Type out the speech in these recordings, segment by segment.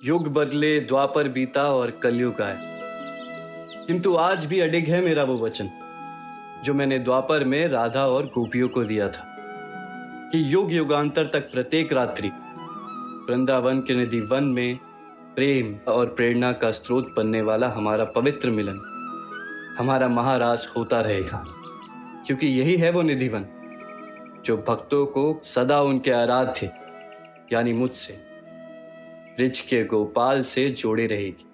युग बदले, द्वापर बीता और कलयुग आए, किंतु आज भी अडिग है मेरा वो वचन जो मैंने द्वापर में राधा और गोपियों को दिया था कि युग युगांतर तक प्रत्येक रात्रि वृंदावन के निधि वन में प्रेम और प्रेरणा का स्रोत बनने वाला हमारा पवित्र मिलन, हमारा महारास होता रहेगा, क्योंकि यही है वो निधिवन जो भक्तों को सदा उनके आराध्य यानी मुझसे, ब्रिज के गोपाल से जोड़े रहेगी।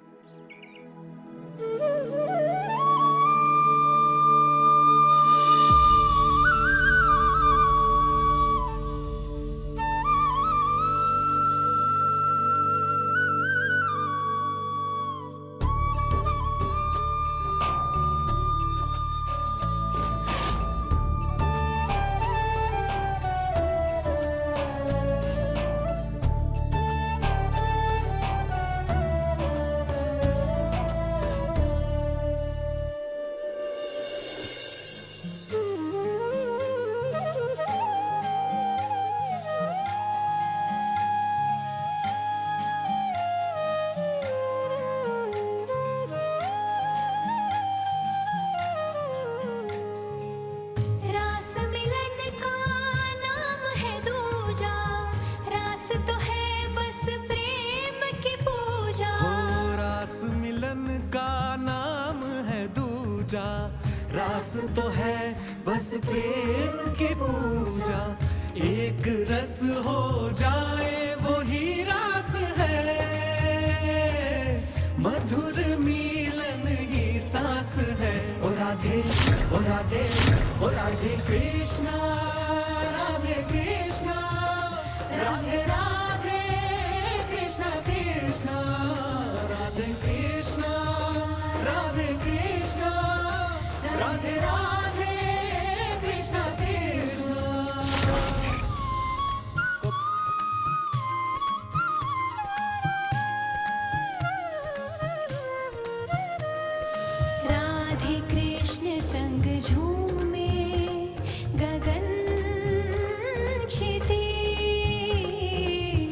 रास तो है बस प्रेम की पूजा, एक रस हो जाए वही रास है, मधुर मिलन ही सांस है। ओ राधे ओ राधे ओ राधे कृष्णा, राधे कृष्णा, राधे राधे कृष्णा कृष्णा, राधे कृष्णा, राधे कृष्णा, राधे राधे कृष्णा कृष्णा। राधे कृष्ण संग झूमे गगन क्षिति,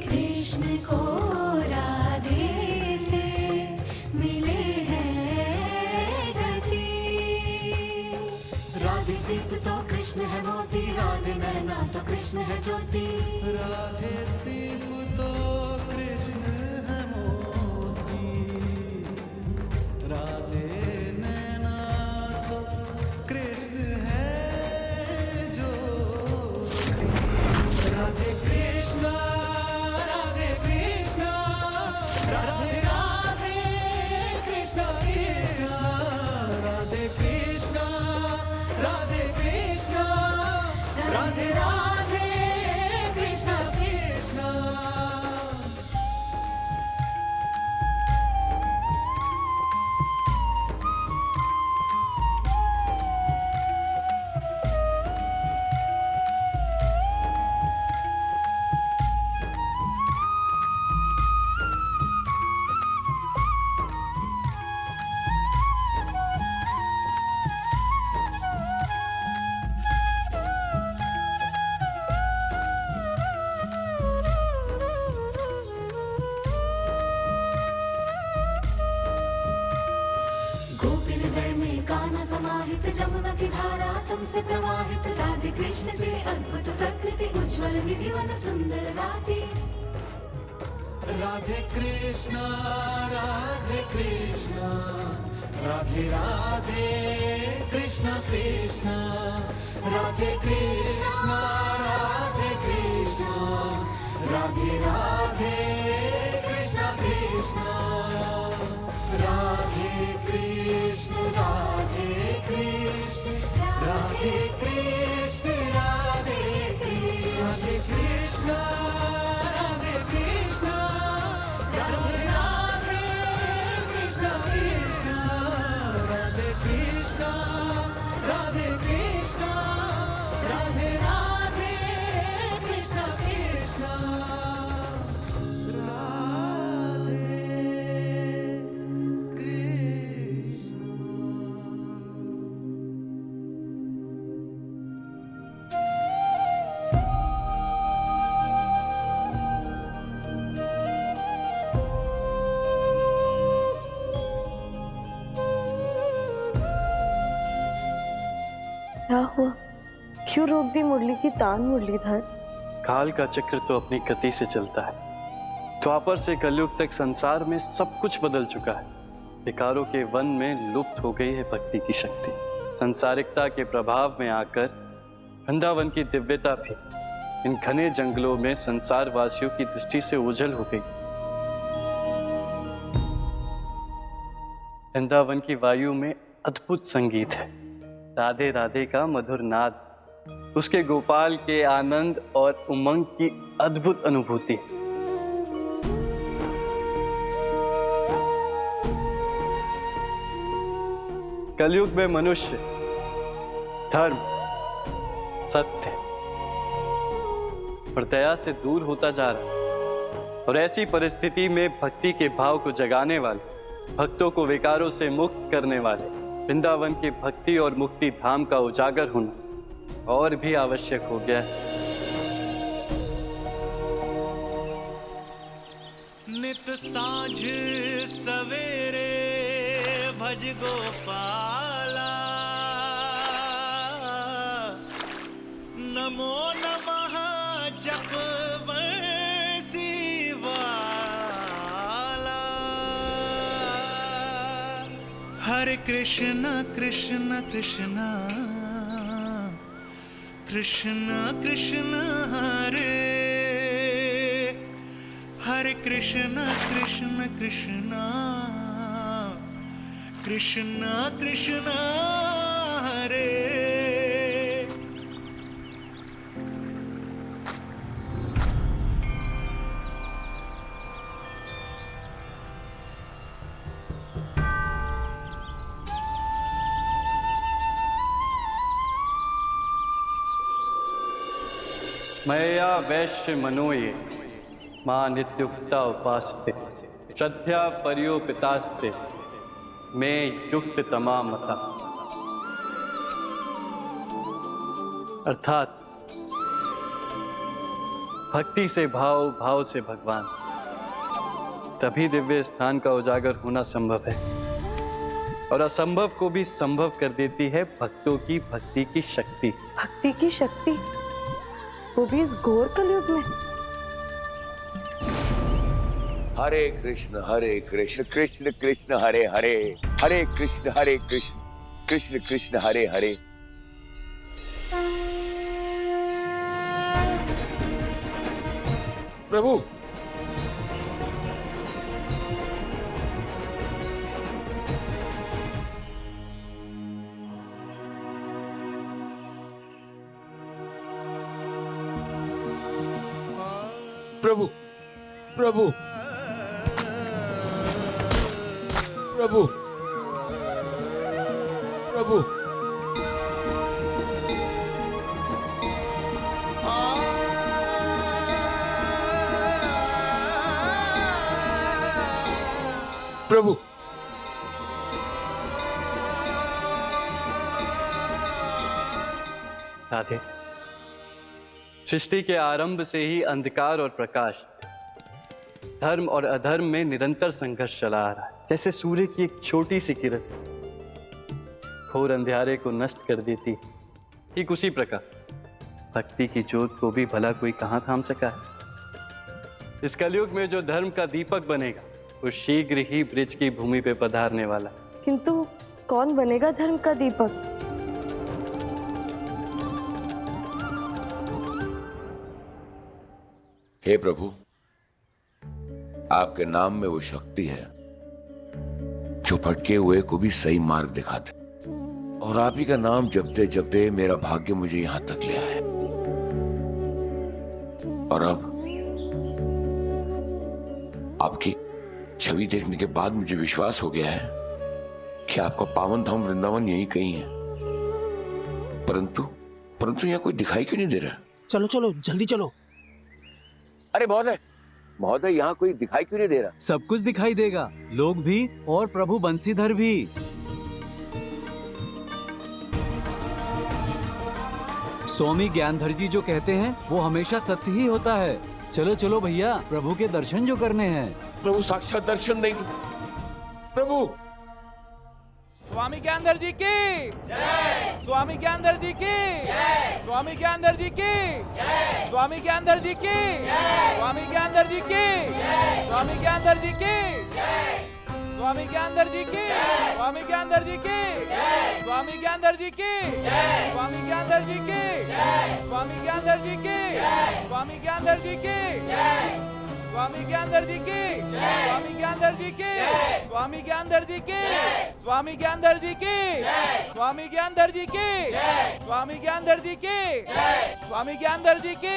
कृष्ण को राधे से मिले हैं गति। राधे सीप तो कृष्ण है मोती, राधे नैना तो कृष्ण है ज्योति। राधे सीप तो कृष्ण है मोती, राधे नैना तो कृष्ण है ज्योति। राधे कृष्णा, राधे कृष्णा, राधे राधे कृष्णा कृष्णा, राधे कृष्णा, राधे कृष्णा, राधे राधे कृष्णा कृष्णा। गोपी हृदय में कान्हा समाहित, जमुना की धारा तुमसे प्रवाहित। राधे कृष्ण से अद्भुत प्रकृति, उज्ज्वल निधिवन सुंदर राति। राधे कृष्णा, राधे कृष्णा, राधे राधे कृष्णा कृष्णा, राधे कृष्णा, राधे कृष्णा, राधे राधे कृष्णा कृष्णा। राधे कृष्ण, राधे कृष्ण, राधे कृष्ण, राधे कृष्ण, राधे कृष्ण, राधे कृष्ण, राधे राधे कृष्ण कृष्ण, राधे कृष्ण, राधे कृष्ण, राधे राधे कृष्ण कृष्ण। क्या हुआ? क्यों रोक दी मुरली की तान मुरलीधर? काल का चक्र तो अपनी गति से चलता है। द्वापर से कलयुग तक संसार में सब कुछ बदल चुका है। विकारों के वन में लुप्त हो गई है भक्ति की शक्ति। संसारिकता के प्रभाव में आकर वृंदावन की दिव्यता भी इन घने जंगलों में संसार वासियों की दृष्टि से ओझल हो गई। वृंदावन की वायु में अद्भुत संगीत है, राधे राधे का मधुर नाद, उसके गोपाल के आनंद और उमंग की अद्भुत अनुभूति। कलयुग में मनुष्य धर्म, सत्य और दया से दूर होता जा रहा है और ऐसी परिस्थिति में भक्ति के भाव को जगाने वाले, भक्तों को विकारों से मुक्त करने वाले वृंदावन के भक्ति और मुक्ति धाम का उजागर होना और भी आवश्यक हो गया है। नित साँझ सवेरे भज गोपाला, नमो नमः जप बंसी वाला। हरे कृष्ण कृष्ण कृष्ण कृष्ण कृष्ण हरे हरे कृष्ण कृष्ण कृष्ण कृष्ण कृष्ण हरे। मया वैश्य मनोये मां नित्युक्ता उपास्ते, श्रद्धा पर्योपितास्ते में युक्त तमामता। अर्थात भक्ति से भाव, भाव से भगवान, तभी दिव्य स्थान का उजागर होना संभव है। और असंभव को भी संभव कर देती है भक्तों की भक्ति की शक्ति। भक्ति की शक्ति, वो भी इस घोर कलयुग में। हरे कृष्ण कृष्ण कृष्ण हरे हरे, हरे कृष्ण कृष्ण कृष्ण हरे हरे। प्रभु, प्रभु, प्रभु, प्रभु, प्रभु, प्रभु। राधे, सृष्टि के आरंभ से ही अंधकार और प्रकाश, धर्म और अधर्म में निरंतर संघर्ष चला आ रहा है। जैसे सूर्य की एक छोटी सी किरण घोर अंधेरे को नष्ट कर देती, ठीक उसी प्रकार भक्ति की ज्योत को भी भला कोई कहां थाम सका है। इस कलयुग में जो धर्म का दीपक बनेगा वो शीघ्र ही ब्रिज की भूमि पे पधारने वाला। किंतु कौन बनेगा धर्म का दीपक? हे प्रभु, आपके नाम में वो शक्ति है जो भटके हुए को भी सही मार्ग दिखाते, और आप ही का नाम जपते जपते मेरा भाग्य मुझे यहां तक ले आया। और अब आपकी छवि देखने के बाद मुझे विश्वास हो गया है कि आपका पावन धाम वृंदावन यही कहीं है। परंतु यहाँ कोई दिखाई क्यों नहीं दे रहा? चलो चलो, जल्दी चलो। अरे महोदय, यहाँ कोई दिखाई क्यों नहीं दे रहा? सब कुछ दिखाई देगा, लोग भी और प्रभु बंसीधर भी। स्वामी ज्ञानधर जी जो कहते हैं वो हमेशा सत्य ही होता है। चलो चलो भैया, प्रभु के दर्शन जो करने हैं। प्रभु साक्षात दर्शन देंगे। प्रभु स्वामी ज्ञानधर जी की जय। स्वामी ज्ञानधर जी की जय। स्वामी ज्ञानधर जी की जय। स्वामी ज्ञानधर जी की जय। स्वामी ज्ञानधर जी की जय। स्वामी ज्ञानधर जी की जय। स्वामी ज्ञानधर जी की जय। स्वामी ज्ञानधर जी की जय। स्वामी ज्ञानधर जी की जय। स्वामी ज्ञानधर जी की जय। स्वामी ज्ञानधर जी की जय। स्वामी ज्ञानधर जी की जय। स्वामी ज्ञानधर जी की स्वामी ज्ञानधर जी की स्वामी ज्ञानधर जी की स्वामी ज्ञानधर जी की स्वामी ज्ञानधर जी की स्वामी ज्ञानधर जी की स्वामी ज्ञानधर जी की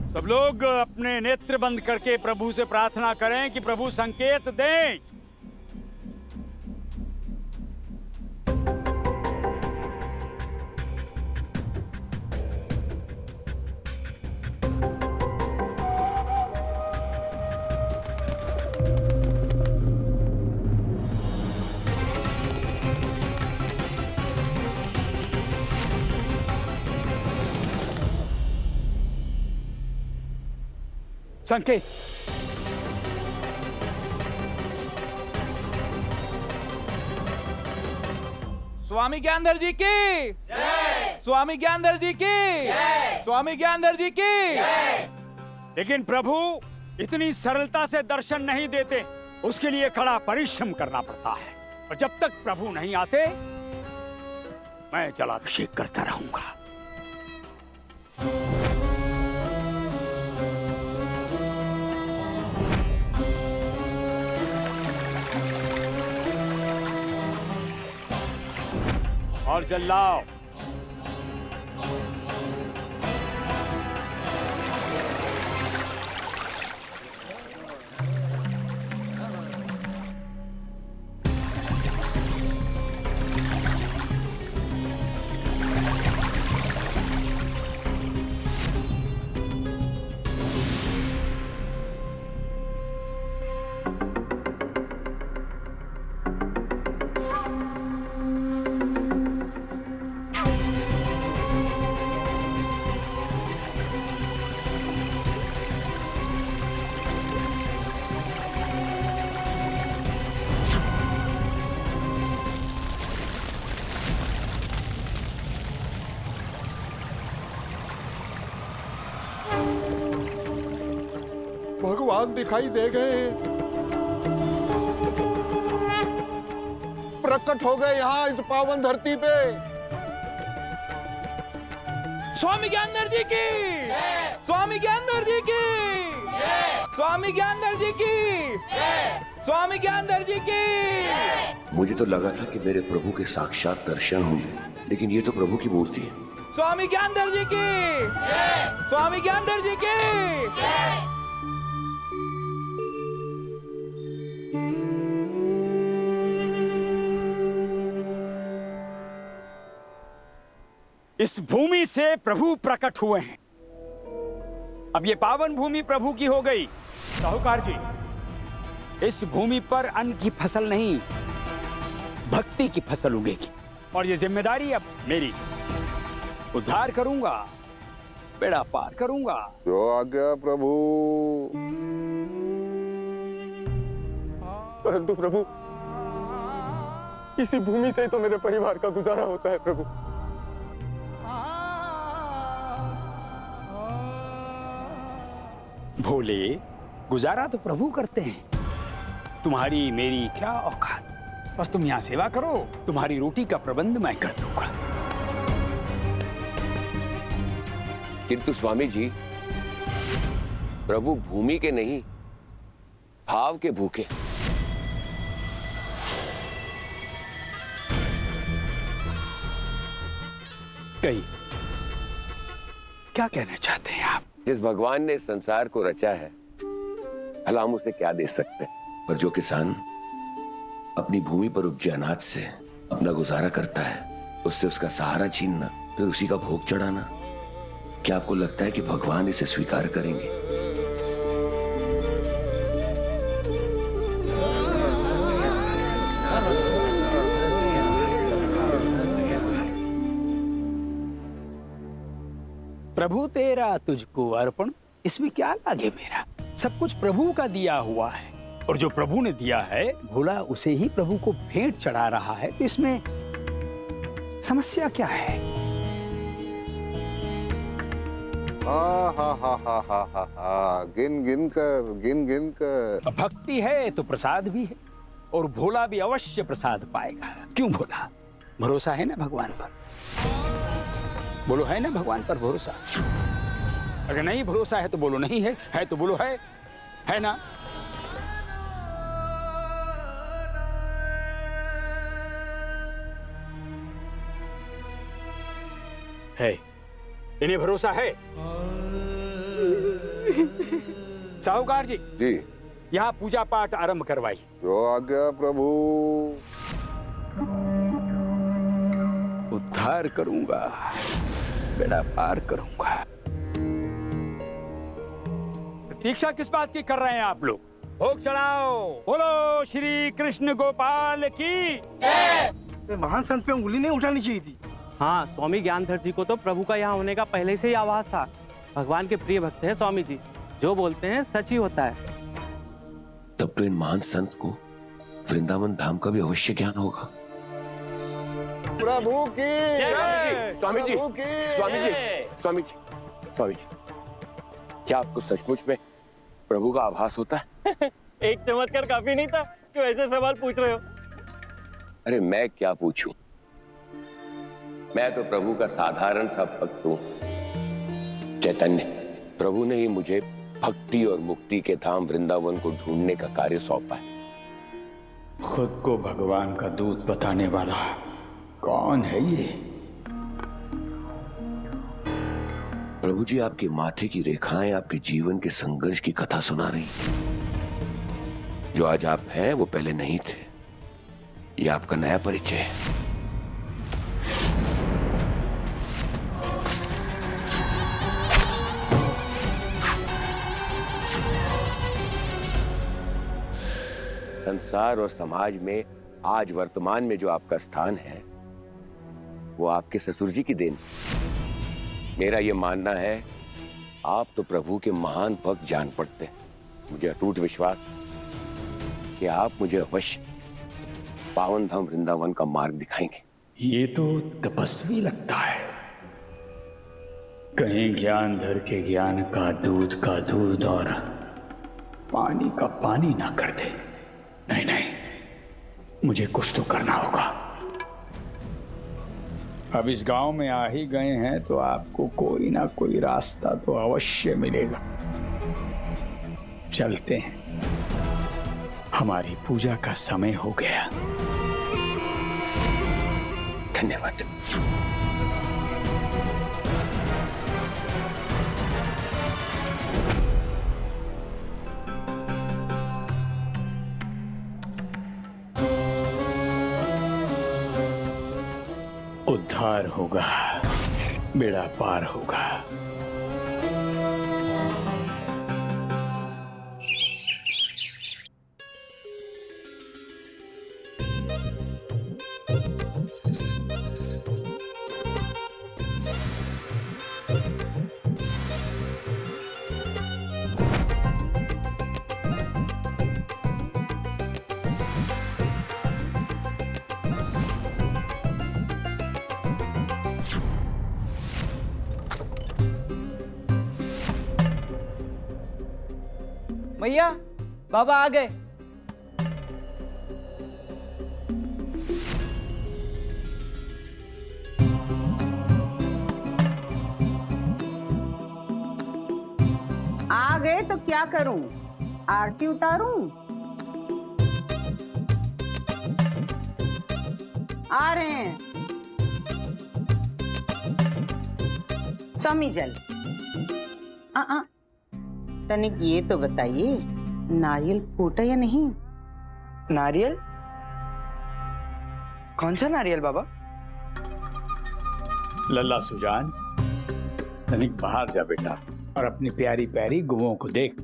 सब लोग अपने नेत्र बंद करके प्रभु से प्रार्थना करें कि प्रभु संकेत दें। संकेत। स्वामी ज्ञानधर जी की जय। स्वामी ज्ञानधर जी की जय। स्वामी ज्ञानधर जी की जय। लेकिन प्रभु इतनी सरलता से दर्शन नहीं देते, उसके लिए कड़ा परिश्रम करना पड़ता है। और जब तक प्रभु नहीं आते मैं जलाभिषेक करता रहूंगा। और जल लाओ। भगवान दिखाई दे गए, प्रकट हो गए यहाँ इस पावन धरती पे। स्वामी ज्ञानधर जी की स्वामी ज्ञानधर जी की स्वामी ज्ञानधर जी की स्वामी ज्ञानधर जी की। मुझे तो लगा था कि मेरे प्रभु के साक्षात दर्शन होंगे, लेकिन ये तो प्रभु की मूर्ति है। स्वामी ज्ञानधर जी की स्वामी ज्ञानधर जी की। इस भूमि से प्रभु प्रकट हुए हैं। अब ये पावन भूमि प्रभु की हो गई। साहूकार जी, इस भूमि पर अन्न की फसल नहीं, भक्ति की फसल उगेगी। और ये जिम्मेदारी अब मेरी। उद्धार करूंगा, बेड़ा पार करूंगा। जो आज्ञा प्रभु। परंतु प्रभु, इसी भूमि से ही तो मेरे परिवार का गुजारा होता है प्रभु। भोले, गुजारा तो प्रभु करते हैं, तुम्हारी मेरी क्या औकात। बस तुम यहाँ सेवा करो, तुम्हारी रोटी का प्रबंध मैं कर दूंगा। किंतु स्वामी जी, प्रभु भूमि के नहीं, भाव के भूखे। कही क्या कहना चाहते हैं आप? जिस भगवान ने इस संसार को रचा है, भला हम उसे क्या दे सकते हैं? पर जो किसान अपनी भूमि पर उपजे अनाज से अपना गुजारा करता है, उससे उसका सहारा छीनना, फिर उसी का भोग चढ़ाना, क्या आपको लगता है कि भगवान इसे स्वीकार करेंगे? प्रभु तेरा तुझको अर्पण, इसमें क्या लागे मेरा? सब कुछ प्रभु का दिया हुआ है, और जो प्रभु ने दिया है भोला उसे ही प्रभु को भेंट चढ़ा रहा है, तो इसमें समस्या क्या है? गिन गिन कर भक्ति है तो प्रसाद भी है, और भोला भी अवश्य प्रसाद पाएगा। क्यों भोला? भरोसा है ना भगवान पर? बोलो, है ना भगवान पर भरोसा? अगर नहीं भरोसा है तो बोलो नहीं है तो बोलो है ना? है, इन्हें भरोसा है। साहूकार जी, यहाँ पूजा पाठ आरंभ करवाई। जो आज्ञा प्रभु। उद्धार करूंगा, बेड़ा पार करूंगा। प्रतीक्षा किस बात की कर रहे हैं आप लोग? भोग चढ़ाओ। बोलो श्री कृष्ण गोपाल की जय। महान संत पे उंगली नहीं उठानी चाहिए थी। हाँ, स्वामी ज्ञानधर जी को तो प्रभु का यहाँ होने का पहले से ही आभास था। भगवान के प्रिय भक्त हैं स्वामी जी, जो बोलते हैं सच ही होता है। तब तो इन महान संत को वृंदावन धाम का भी अवश्य ज्ञान होगा। प्रभु की स्वामी जी, स्वामी जी, स्वामी जी, स्वामी जी, क्या आपको सचमुच में प्रभु का आभास होता है? एक चमत्कार काफी नहीं था जो ऐसे सवाल पूछ रहे हो? अरे मैं क्या पूछूं, मैं तो प्रभु का साधारण सा भक्त हूं। चैतन्य प्रभु ने ही मुझे भक्ति और मुक्ति के धाम वृंदावन को ढूंढने का कार्य सौंपा है। खुद को भगवान का दूत बताने वाला कौन है ये? प्रभु जी, आपके माथे की रेखाएं आपके जीवन के संघर्ष की कथा सुना रही। जो आज आप हैं वो पहले नहीं थे। ये आपका नया परिचय है। संसार और समाज में आज वर्तमान में जो आपका स्थान है वो आपके ससुर जी की देन। मेरा ये मानना है आप तो प्रभु के महान भक्त जान पड़ते हैं। मुझे अटूट विश्वास कि आप मुझे अवश्य पावन धाम वृंदावन का मार्ग दिखाएंगे। ये तो तपस्वी लगता है। कहीं ज्ञानधर के ज्ञान का दूध और पानी का पानी ना कर दे। नहीं, मुझे कुछ तो करना होगा। अब इस गांव में आ ही गए हैं तो आपको कोई ना कोई रास्ता तो अवश्य मिलेगा। चलते हैं, हमारी पूजा का समय हो गया। धन्यवाद। उद्धार होगा, बेड़ा पार होगा। भैया, बाबा आ गए। आ गए तो क्या करूं? आरती उतारूं? आ रहे हैं। स्वामी जल। तनिक ये तो बताइए, नारियल फूटा या नहीं? नारियल? कौन सा नारियल बाबा? लल्ला सुजान, तनिक बाहर जा बेटा और अपनी प्यारी प्यारी गुओं को देख,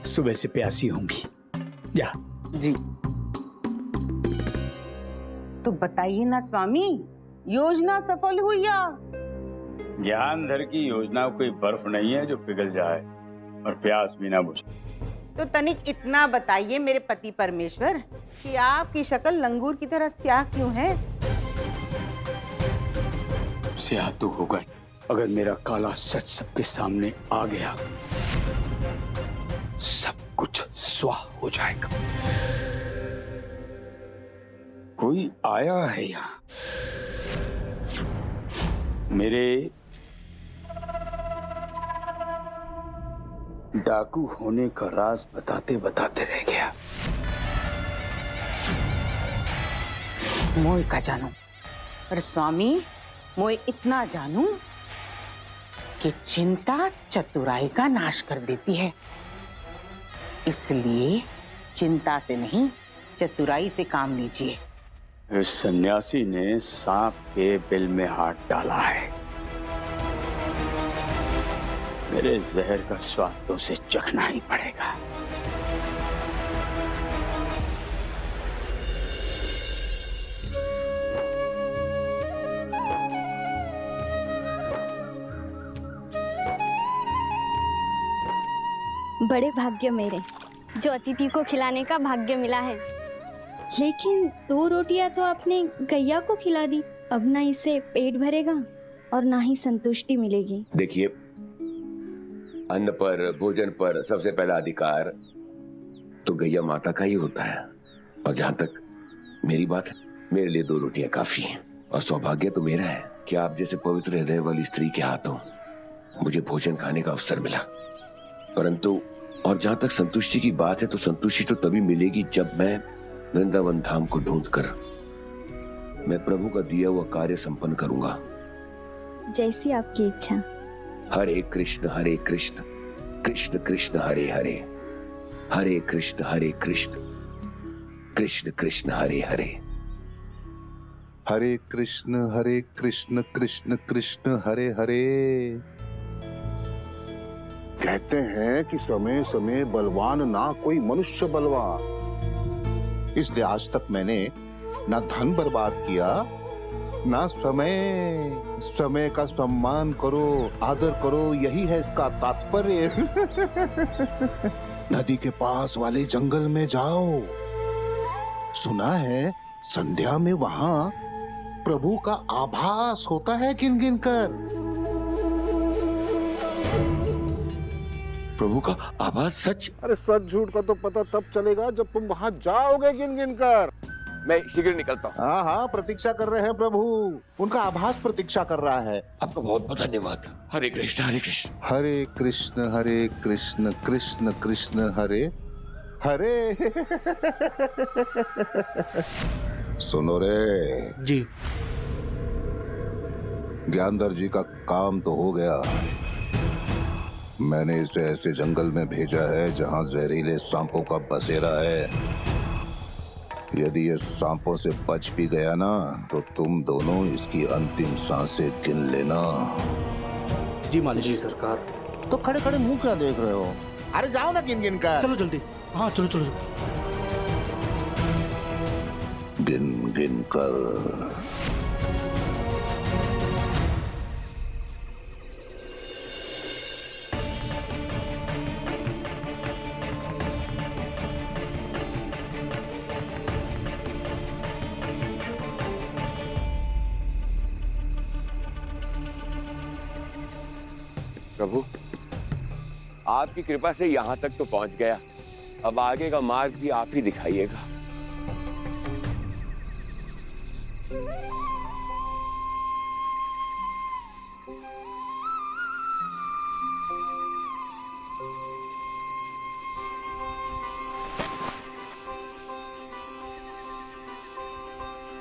सुबह से प्यासी होंगी। जा। जी। तो बताइए ना स्वामी, योजना सफल हुई या? ज्ञानधर की योजना कोई बर्फ नहीं है जो पिघल जाए और प्यास भी ना बुझे। तो तनिक इतना बताइए मेरे पति परमेश्वर कि आपकी शक्ल लंगूर की तरह स्याह क्यों है? स्याह तो होगा अगर मेरा काला सच सबके सामने आ गया, सब कुछ स्वाह हो जाएगा। कोई आया है यहाँ, मेरे डाकू होने का राज बताते बताते रह गया। मोय का जानू, पर स्वामी मोय इतना जानू कि चिंता चतुराई का नाश कर देती है, इसलिए चिंता से नहीं चतुराई से काम लीजिए। इस सन्यासी ने सांप के बिल में हाथ डाला है। मेरे जहर का स्वाद तो उसे चखना ही पड़ेगा। बड़े भाग्य मेरे, जो अतिथि को खिलाने का भाग्य मिला है। लेकिन 2 रोटियां तो आपने गैया को खिला दी, अब ना इसे पेट भरेगा और ना ही संतुष्टि मिलेगी। देखिए, अन्न पर, भोजन पर सबसे पहला अधिकार तो गैया माता का ही होता है। और जहां तक मेरी बात है, मेरे लिए 2 रोटियां काफी हैं। और सौभाग्य तो मेरा है कि आप जैसे पवित्र हृदय वाली स्त्री के हाथों मुझे भोजन खाने का अवसर मिला। परंतु और जहां तक संतुष्टि की बात है, तो संतुष्टि तो तभी मिलेगी जब मैं वृंदावन धाम को ढूंढकर मैं प्रभु का दिया हुआ कार्य संपन्न करूंगा। जैसी आपकी इच्छा। हरे कृष्ण कृष्ण कृष्ण हरे हरे, हरे कृष्ण कृष्ण कृष्ण हरे हरे। हरे कृष्ण कृष्ण कृष्ण हरे हरे। कहते हैं कि समय समय बलवान ना कोई मनुष्य बलवान, इसलिए आज तक मैंने ना धन बर्बाद किया ना समय। समय का सम्मान करो, आदर करो, यही है इसका तात्पर्य। नदी के पास वाले जंगल में जाओ, सुना है संध्या में वहां प्रभु का आभास होता है गिन गिन कर। प्रभु का आभास सच? अरे सच झूठ का तो पता तब चलेगा जब तुम वहां जाओगे गिन गिन कर। मैं शीघ्र निकलता हूँ। हाँ हाँ, प्रतीक्षा कर रहे हैं प्रभु, उनका आभास प्रतीक्षा कर रहा है। आपका बहुत बहुत धन्यवाद। हरे कृष्ण हरे कृष्ण। हरे कृष्ण कृष्ण कृष्ण हरे हरे। सुनो रे जी। ज्ञानधर जी का काम तो हो गया। मैंने इसे ऐसे जंगल में भेजा है जहां जहरीले सांपों का बसेरा है। यदि ये सांपों से बच भी गया ना, तो तुम दोनों इसकी अंतिम सांसें गिन लेना। जी मालिक जी सरकार। तो खड़े खड़े मुंह क्या देख रहे हो? अरे जाओ ना गिन गिन कर। चलो जल्दी। हाँ चलो चलो। गिन गिन कर। प्रभु, आपकी कृपा से यहाँ तक तो पहुँच गया। अब आगे का मार्ग भी आप ही दिखाइएगा।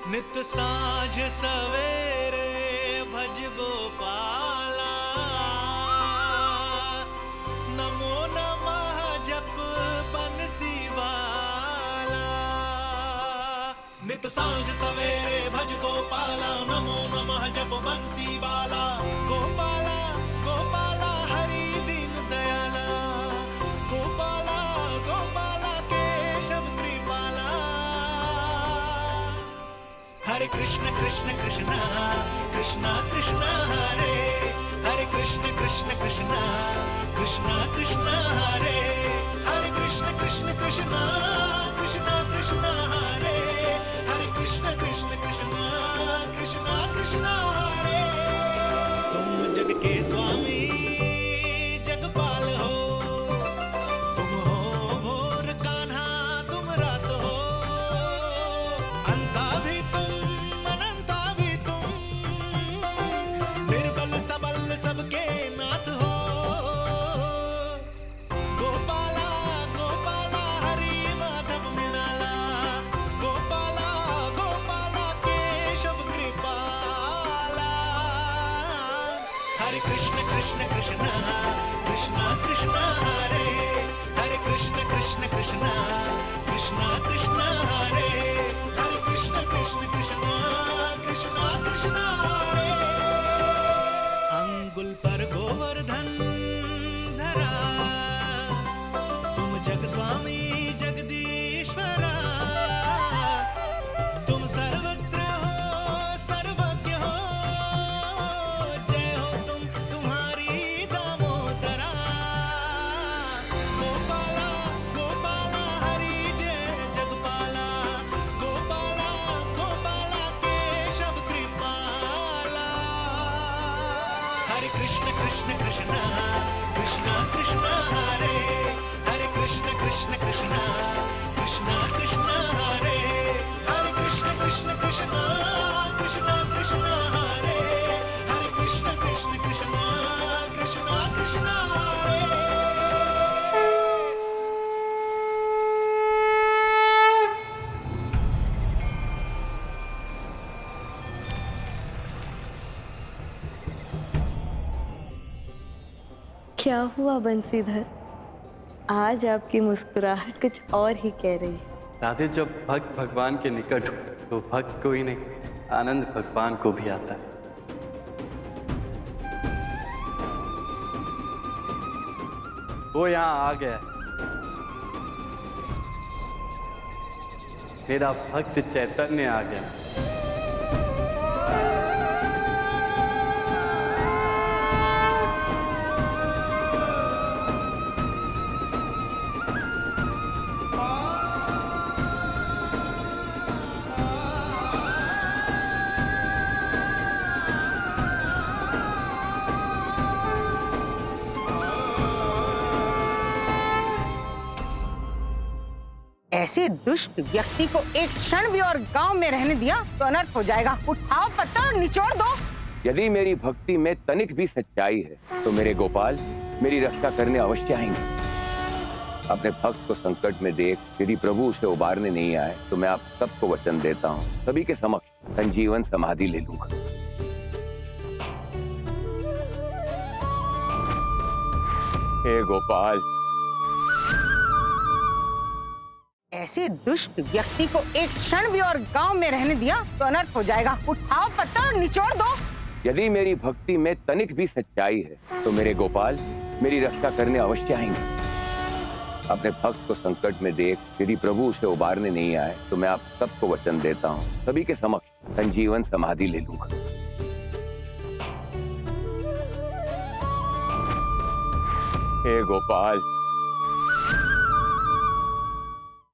नित साँझ सवेरे भज गोपाला, बंसी वाला। नित सांझ सवेरे भज गोपाला, नमो नमः जप बंसी वाला। गोपाला गोपाला हरि दीन दयाला, गोपाला गोपाला केशव कृपाला। हरे कृष्ण कृष्ण कृष्ण कृष्ण कृष्ण हरे हरे, कृष्ण कृष्ण कृष्ण कृष्ण कृष्ण हरे हरे, कृष्ण कृष्ण कृष्ण कृष्ण कृष्ण हरे हरे, कृष्ण कृष्ण कृष्ण कृष्ण कृष्ण हरे। तुम जग के स्वामी जगपाल हो, तुम हो भोर कान्हा तुम रात हो, अंता भी तुम अनंता भी तुम, निर्बल सबल सबके नाथ हो। गोपाला गोपाला हरि माधव मृणाला, गोपाला गोपाला केशव कृपाला। हरे कृष्ण कृष्ण कृष्ण कृष्ण कृष्ण हरे हरे, कृष्ण कृष्ण कृष्ण कृष्ण कृष्ण हरे हरे, कृष्ण कृष्ण कृष्ण कृष्ण कृष्ण हरे। अंगुल पर गोवर्धन धरा, तुम जग स्वामी जगदीश्वरा, तुम सर्वत्र हो सर्वज्ञ हो, जय हो तुम तुम्हारी दामोदरा। गोपाला गोपाला हरि जय जगपाला, गोपाला गोपाला केशव कृपाला। हरे कृष्ण कृष्ण कृष्ण कृष्ण कृष्ण हरे हरे, कृष्ण कृष्ण कृष्ण कृष्ण कृष्ण हरे हरे, कृष्ण कृष्ण कृष्ण कृष्ण कृष्ण हरे हरे, कृष्ण कृष्ण कृष्ण कृष्ण कृष्ण हरे। क्या हुआ बंसीधर? आज आपकी मुस्कुराहट कुछ और ही कह रही है। राधे, जब भक्त भगवान के निकट हो तो भक्त को ही नहीं, आनंद भगवान को भी आता है। वो यहाँ आ गया है। मेरा भक्त चैतन्य आ गया। ऐसे दुष्ट व्यक्ति को एक क्षण भी और गांव में रहने दिया तो अनर्थ हो जाएगा। उठाओ पत्थर और निचोड़ दो। यदि मेरी भक्ति में तनिक भी सच्चाई है तो मेरे गोपाल मेरी रक्षा करने अवश्य आएंगे। अपने भक्त को संकट में देख यदि प्रभु उसे उबारने नहीं आए तो मैं आप सबको वचन देता हूँ, सभी के समक्ष संजीवन समाधि ले लूंगा। हे गोपाल, ऐसे दुष्ट व्यक्ति को एक क्षण भी और गांव में रहने दिया तो अनर्थ हो जाएगा। उठाओ पत्थर और निचोड़ दो। यदि मेरी भक्ति में तनिक भी सच्चाई है तो मेरे गोपाल मेरी रक्षा करने अवश्य आएंगे। अपने भक्त को संकट में देख यदि प्रभु उसे उबारने नहीं आए तो मैं आप सबको वचन देता हूँ, सभी के समक्ष संजीवन समाधि ले लूंगा। हे गोपाल,